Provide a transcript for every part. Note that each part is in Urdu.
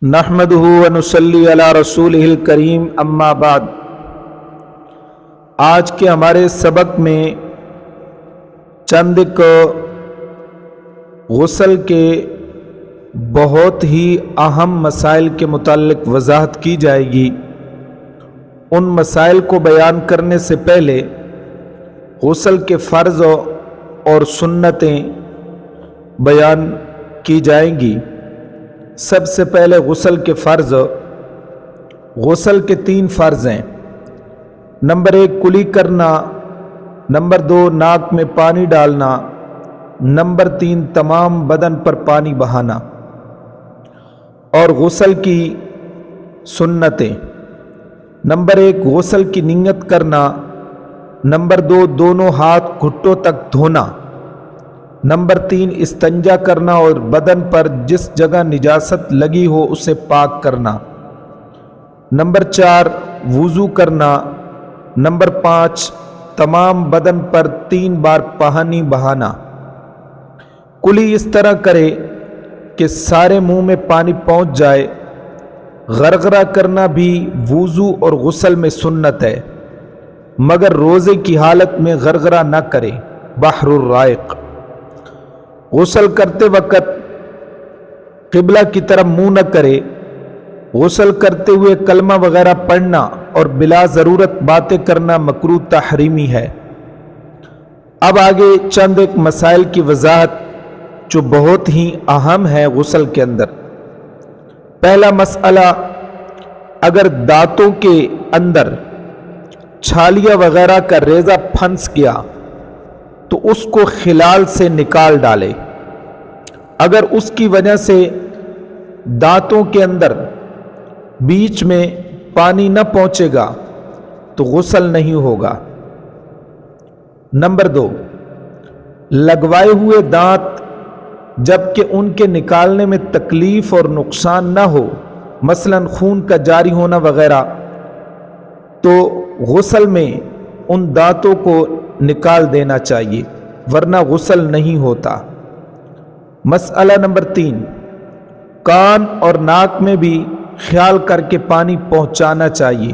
نحمدہ ونصلی علی رسولہ الکریم اما بعد۔ آج کے ہمارے سبق میں چند غسل کے بہت ہی اہم مسائل کے متعلق وضاحت کی جائے گی۔ ان مسائل کو بیان کرنے سے پہلے غسل کے فرض اور سنتیں بیان کی جائیں گی۔ سب سے پہلے غسل کے فرض۔ غسل کے 3 فرض ہیں۔ نمبر 1 کلی کرنا، نمبر 2 ناک میں پانی ڈالنا، نمبر 3 تمام بدن پر پانی بہانا۔ اور غسل کی سنتیں: نمبر 1 غسل کی نیت کرنا، نمبر 2 دونوں ہاتھ گھٹوں تک دھونا، نمبر 3 استنجا کرنا اور بدن پر جس جگہ نجاست لگی ہو اسے پاک کرنا، نمبر 4 وضو کرنا، نمبر 5 تمام بدن پر 3 بار پانی بہانا۔ کلی اس طرح کرے کہ سارے منہ میں پانی پہنچ جائے۔ غرغرہ کرنا بھی وضو اور غسل میں سنت ہے، مگر روزے کی حالت میں غرغرہ نہ کرے۔ بحر الرائق۔ غسل کرتے وقت قبلہ کی طرف منہ نہ کرے۔ غسل کرتے ہوئے کلمہ وغیرہ پڑھنا اور بلا ضرورت باتیں کرنا مکروہ تحریمی ہے۔ اب آگے چند ایک مسائل کی وضاحت جو بہت ہی اہم ہے غسل کے اندر۔ پہلا مسئلہ، اگر دانتوں کے اندر چھالیاں وغیرہ کا ریزہ پھنس گیا تو اس کو خلال سے نکال ڈالے۔ اگر اس کی وجہ سے دانتوں کے اندر بیچ میں پانی نہ پہنچے گا تو غسل نہیں ہوگا۔ نمبر 2 لگوائے ہوئے دانت جبکہ ان کے نکالنے میں تکلیف اور نقصان نہ ہو، مثلا خون کا جاری ہونا وغیرہ، تو غسل میں ان دانتوں کو نکال دینا چاہیے، ورنہ غسل نہیں ہوتا۔ مسئلہ نمبر 3 کان اور ناک میں بھی خیال کر کے پانی پہنچانا چاہیے۔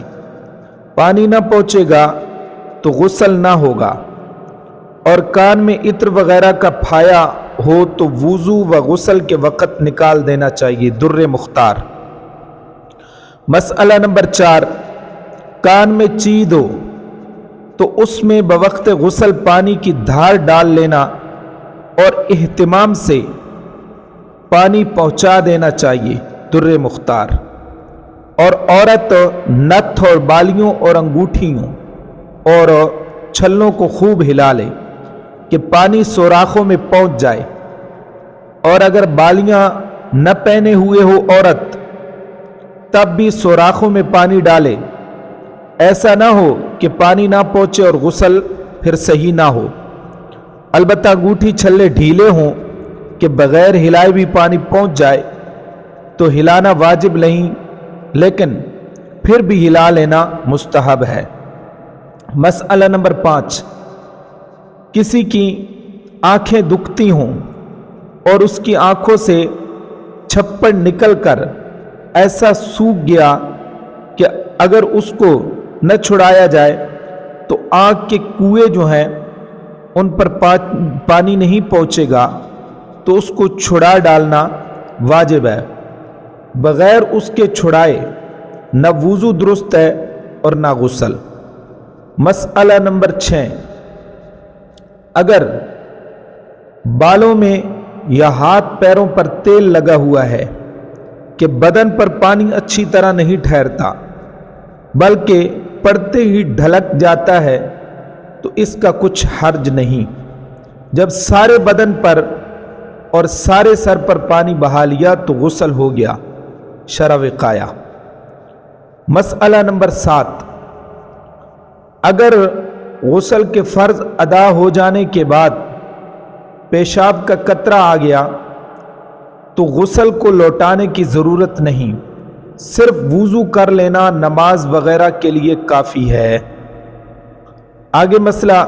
پانی نہ پہنچے گا تو غسل نہ ہوگا۔ اور کان میں عطر وغیرہ کا پھایا ہو تو وضو و غسل کے وقت نکال دینا چاہیے۔ در مختار۔ مسئلہ نمبر 4 کان میں چید ہو تو اس میں بوقت غسل پانی کی دھار ڈال لینا اور اہتمام سے پانی پہنچا دینا چاہیے۔ در مختار۔ اور عورت نتھ اور بالیوں اور انگوٹھیوں اور چھلوں کو خوب ہلا لے کہ پانی سوراخوں میں پہنچ جائے۔ اور اگر بالیاں نہ پہنے ہوئے ہو عورت تب بھی سوراخوں میں پانی ڈالے۔ ایسا نہ ہو کہ پانی نہ پہنچے اور غسل پھر صحیح نہ ہو۔ البتہ انگوٹھی چھلے ڈھیلے ہوں کہ بغیر ہلائے بھی پانی پہنچ جائے تو ہلانا واجب نہیں، لیکن پھر بھی ہلا لینا مستحب ہے۔ مسئلہ نمبر 5 کسی کی آنکھیں دکھتی ہوں اور اس کی آنکھوں سے چھپڑ نکل کر ایسا سوکھ گیا کہ اگر اس کو نہ چھڑایا جائے تو آنکھ کے کوئے جو ہیں ان پر پانی نہیں پہنچے گا تو اس کو چھڑا ڈالنا واجب ہے۔ بغیر اس کے چھڑائے نہ وضو درست ہے اور نہ غسل۔ مسئلہ نمبر 6 اگر بالوں میں یا ہاتھ پیروں پر تیل لگا ہوا ہے کہ بدن پر پانی اچھی طرح نہیں ٹھہرتا بلکہ پڑتے ہی ڈھلک جاتا ہے تو اس کا کچھ حرج نہیں۔ جب سارے بدن پر اور سارے سر پر پانی بہا لیا تو غسل ہو گیا۔ شرع وقایہ۔ مسئلہ نمبر 7 اگر غسل کے فرض ادا ہو جانے کے بعد پیشاب کا قطرہ آ گیا تو غسل کو لوٹانے کی ضرورت نہیں، صرف وضو کر لینا نماز وغیرہ کے لیے کافی ہے۔ آگے مسئلہ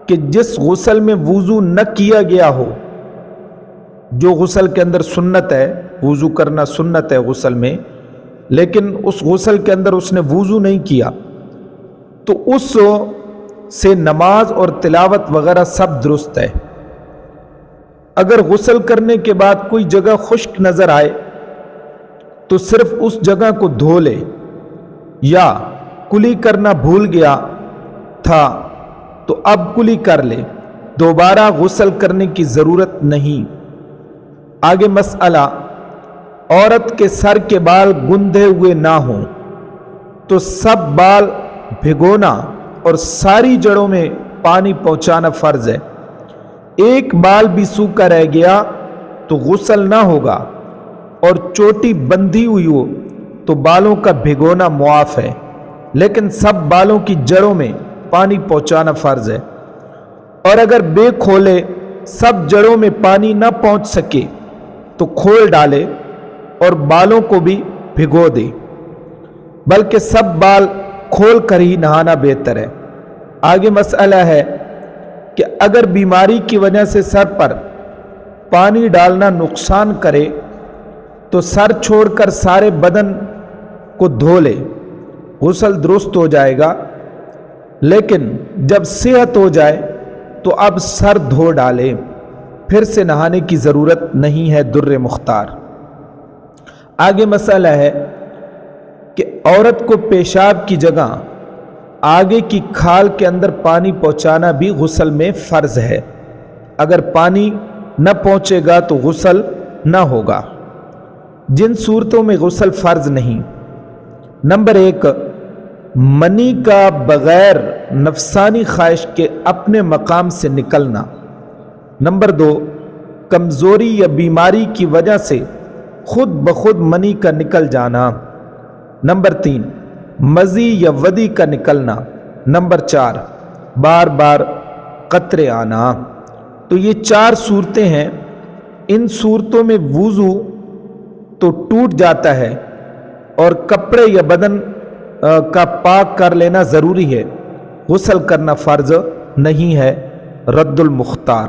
کہ جس غسل میں وضو نہ کیا گیا ہو، جو غسل کے اندر سنت ہے، وضو کرنا سنت ہے غسل میں، لیکن اس غسل کے اندر اس نے وضو نہیں کیا تو اس سے نماز اور تلاوت وغیرہ سب درست ہے۔ اگر غسل کرنے کے بعد کوئی جگہ خشک نظر آئے تو صرف اس جگہ کو دھو لے، یا کلی کرنا بھول گیا تھا تو اب کلی کر لے، دوبارہ غسل کرنے کی ضرورت نہیں۔ آگے مسئلہ، عورت کے سر کے بال گندھے ہوئے نہ ہوں تو سب بال بھگونا اور ساری جڑوں میں پانی پہنچانا فرض ہے۔ ایک بال بھی سوکھا رہ گیا تو غسل نہ ہوگا، اور چوٹی بندھی ہوئی ہو تو بالوں کا بھگونا معاف ہے، لیکن سب بالوں کی جڑوں میں پانی پہنچانا فرض ہے۔ اور اگر بے کھولے سب جڑوں میں پانی نہ پہنچ سکے تو کھول ڈالے اور بالوں کو بھی بھگو دے، بلکہ سب بال کھول کر ہی نہانا بہتر ہے۔ آگے مسئلہ ہے کہ اگر بیماری کی وجہ سے سر پر پانی ڈالنا نقصان کرے تو سر چھوڑ کر سارے بدن کو دھو لے، غسل درست ہو جائے گا، لیکن جب صحت ہو جائے تو اب سر دھو ڈالے، پھر سے نہانے کی ضرورت نہیں ہے۔ در مختار۔ آگے مسئلہ ہے کہ عورت کو پیشاب کی جگہ آگے کی کھال کے اندر پانی پہنچانا بھی غسل میں فرض ہے۔ اگر پانی نہ پہنچے گا تو غسل نہ ہوگا۔ جن صورتوں میں غسل فرض نہیں: نمبر 1، منی کا بغیر نفسانی خواہش کے اپنے مقام سے نکلنا۔ نمبر 2، کمزوری یا بیماری کی وجہ سے خود بخود منی کا نکل جانا۔ نمبر 3، مزی یا ودی کا نکلنا۔ نمبر 4، بار بار قطرے آنا۔ تو یہ 4 صورتیں ہیں۔ ان صورتوں میں وضو تو ٹوٹ جاتا ہے اور کپڑے یا بدن کا پاک کر لینا ضروری ہے، غسل کرنا فرض نہیں ہے۔ رد المختار۔